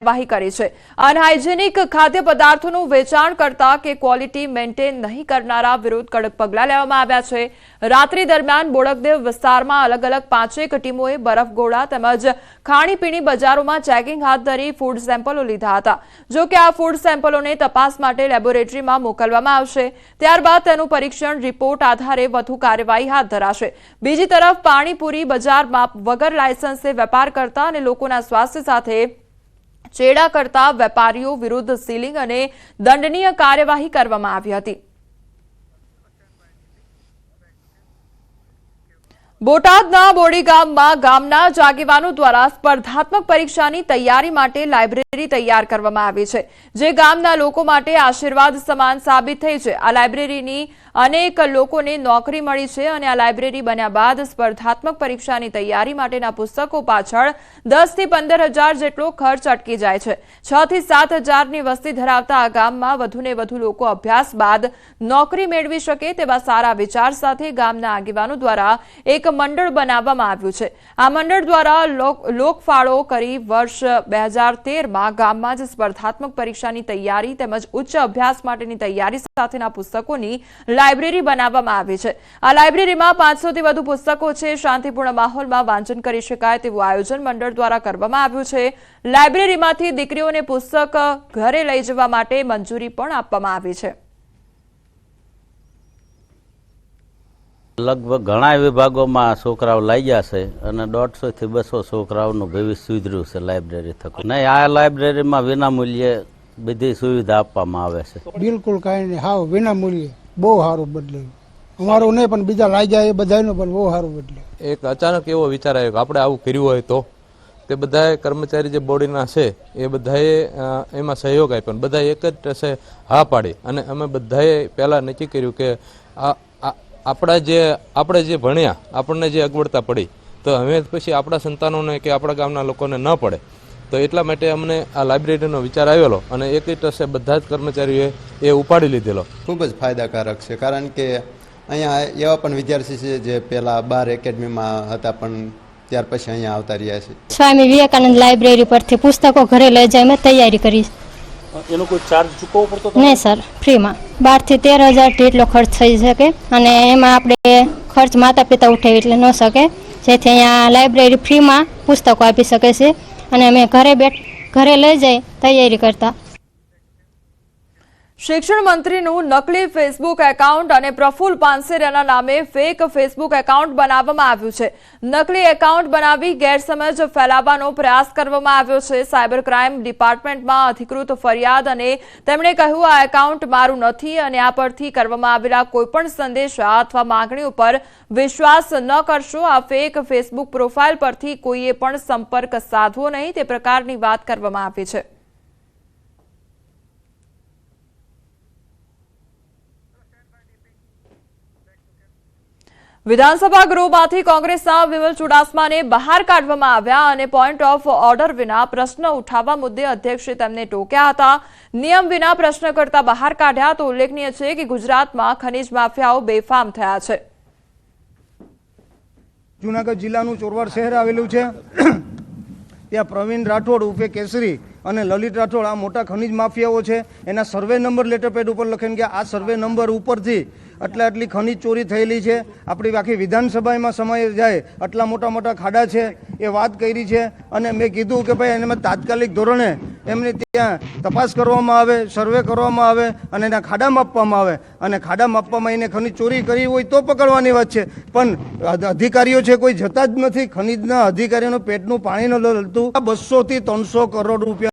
કાર્યવાહી કરી છે। અનહાઇજેનિક ખાદ્ય પદાર્થોનું વેચાણ કરતા કે ક્વોલિટી મેન્ટેન નહીં કરનારા વિરુદ્ધ કડક પગલાં લેવામાં આવ્યા છે। રાત્રિ દરમિયાન બોડકદેવ વિસ્તારમાં અલગ અલગ 5 ટીમોએ બરફગોળા તેમજ ખાણીપીણી બજારોમાં ચેકિંગ હાથ ધરી ફૂડ સેમ્પલો લીધા હતા। જો કે આ ફૂડ સેમ્પલોને તપાસ માટે લેબોરેટરીમાં મોકલવામાં આવશે, ત્યારબાદ તેનું પરીક્ષણ રિપોર્ટ આધારે વધુ કાર્યવાહી હાથ ધરાશે। બીજી તરફ પાણીપુરી બજારમાં વગર લાયસન્સે વેપાર કરતા અને લોકોના સ્વાસ્થ્ય સાથે ચેડા કરતા વેપારીઓ વિરુદ્ધ સીલિંગ અને દંડનીય કાર્યવાહી કરવામાં આવી હતી। બોટાદના બોડી ગામમાં ગામના જ આગેવાનો દ્વારા સ્પર્ધાત્મક પરીક્ષાની તૈયારી માટે લાઇબ્રેરી તૈયાર કરવામાં આવી છે, જે ગામના લોકો માટે આશીર્વાદ સમાન સાબિત થઈ છે। આ લાઇબ્રેરીની અનેક લોકોને નોકરી મળી છે અને આ લાઇબ્રેરી બન્યા બાદ સ્પર્ધાત્મક પરીક્ષાની તૈયારી માટેના પુસ્તકો પાછળ 10 થી 15,000 જેટલો ખર્ચ અટકી જાય છે। 6 થી 7,000ની વસ્તી ધરાવતા આ ગામમાં વધુને વધુ લોકો અભ્યાસ બાદ નોકરી મેળવી શકે તેવા સારા વિચાર સાથે ગામના આગેવાનો દ્વારા એક મંડળ બનાવવામાં આવ્યું છે। આ મંડળ દ્વારા લોકફાળો કરી વર્ષ 2013માં ગામમાં જ સ્પર્ધાત્મક પરીક્ષાની તૈયારી તેમજ ઉચ્ચ અભ્યાસ માટેની તૈયારી સાથેના પુસ્તકોની લાઇબ્રેરી બનાવવામાં આવી છે। આ લાઇબ્રેરીમાં 500થી વધુ પુસ્તકો છે। શાંતિપૂર્ણ માહોલમાં વાંચન કરી શકાય તેવું આયોજન મંડળ દ્વારા કરવામાં આવ્યું છે। લાઇબ્રેરીમાંથી દીકરીઓને પુસ્તક ઘરે લઈ જવા માટે મંજૂરી પણ આપવામાં આવી છે। લગભગ ઘણા વિભાગોમાં છોકરાઓ લઈ ગયા છે અને 150 થી 200 છોકરાઓનું ભવિષ્ય સુધર્યું છે લાઇબ્રેરી થકી। નહીં, આ લાઇબ્રેરીમાં વિનામૂલ્યે બધી સુવિધા આપવામાં આવે છે। બિલકુલ કાંઈ નહીં, હાવ વિનામૂલ્યે બહુ સારું બદલાયું। અમારું નહીં પણ બીજા લઈ જાય એ બધાનું પણ બહુ સારું બદલાયું। એક અચાનક એવો વિચાર આવ્યો કે આપણે આવું કર્યું હોય તો તે બધાએ કર્મચારી જે બોડીના છે એ બધાએ એમાં સહયોગ આપ્યો, બધા એક જ ટસે હા પાડી અને અમે બધાએ પહેલાં નક્કી કર્યું કે આપણે જે ભણ્યા આપણને જે અગવડતા પડી તો હવે પછી આપણા સંતાનોને કે આપણા ગામના લોકોને ન પડે, તો એટલા માટે અમને આ લાઇબ્રેરીનો વિચાર આવેલો અને એક જ ટસે બધા જ કર્મચારીઓએ એ ઉપાડી લીધેલો। ખૂબ જ ફાયદાકારક છે, કારણ કે અહીંયા એવા પણ વિદ્યાર્થી છે જે પહેલાં 12 એકેડમીમાં હતા પણ ત્યાર પછી અહીંયા આવતા રહ્યા છે। સ્વામી વિવેકાનંદ લાઇબ્રેરી પરથી પુસ્તકો ઘરે લઈ જાય મેં તૈયારી કરી। એનો કોઈ ચાર્જ ચૂકવવો પડતો? નહીં સર, ફ્રીમાં 12 થી 13,000 જેટલો ખર્ચ થઈ શકે અને એમાં આપણે ખર્ચ માતા પિતા ઉઠાવી એટલે ન શકે, જેથી અહીંયા લાઇબ્રેરી ફ્રીમાં પુસ્તકો આપી શકે છે અને અમે ઘરે લઈ જઈ તૈયારી કરતા। શિક્ષણ મંત્રીનું નકલી ફેસબુક એકાઉન્ટ અને પ્રફુલ્લ પાનસેરિયાના નામે ફેક ફેસબુક એકાઉન્ટ બનાવવામાં આવ્યું છે। નકલી એકાઉન્ટ બનાવી ગેરસમજ ફેલાવવાનો પ્રયાસ કરવામાં આવ્યો છે। સાયબર ક્રાઇમ ડિપાર્ટમેન્ટમાં અધિકૃત ફરિયાદ અને તેમણે કહ્યું આ એકાઉન્ટ મારું નથી અને આ પરથી કરવામાં આવેલા કોઈપણ સંદેશા અથવા માંગણીઓ પર વિશ્વાસ ન કરશો। આ ફેક ફેસબુક પ્રોફાઇલ પરથી કોઈએ પણ સંપર્ક સાધવો નહીં તે પ્રકારની વાત કરવામાં આવી છે। વિધાનસભા ગૃહમાંથી કોંગ્રેસના વિમલ ચુડાસમાને બહાર કાઢવામાં આવ્યા અને પોઈન્ટ ઓફ ઓર્ડર વિના પ્રશ્ન ઉઠાવવા મુદ્દે અધ્યક્ષે તેમને ટોક્યા હતા। નિયમ વિના પ્રશ્ન કરતા બહાર કાઢ્યા તો ઉલ્લેખનીય છે કે ગુજરાતમાં ખનીજ માફિયાઓ બેફામ થયા છે। જૂનાગઢ જિલ્લાનું ચોરવાડ શહેર આવેલું છે, ત્યાં પ્રવીણ રાઠોડ ઉર્ફે કેસરી અને લલિત રાઠોડ આ મોટા ખનીજ માફિયાઓ છે। એના સર્વે નંબર લેટરપેડ ઉપર લખેન કે આ સર્વે નંબર ઉપરથી આટલી ખનીજ ચોરી થયેલી છે, આપણી આખી વિધાનસભામાં સમય જાય આટલા મોટા મોટા ખાડા છે એ વાત કરી છે। અને મેં કીધું કે ભાઈ એમાં તાત્કાલિક ધોરણે એમની ત્યાં તપાસ કરવામાં આવે, સર્વે કરવામાં આવે અને એના ખાડા માપવામાં આવે અને ખાડા માપવામાં એને ખનીજ ચોરી કરી હોય તો પકડવાની વાત છે, પણ અધિકારીઓ છે કોઈ જતા જ નથી। ખનીજના અધિકારીઓનું પેટનું પાણી ન લલતું। 200 થી 300 કરોડ રૂપિયા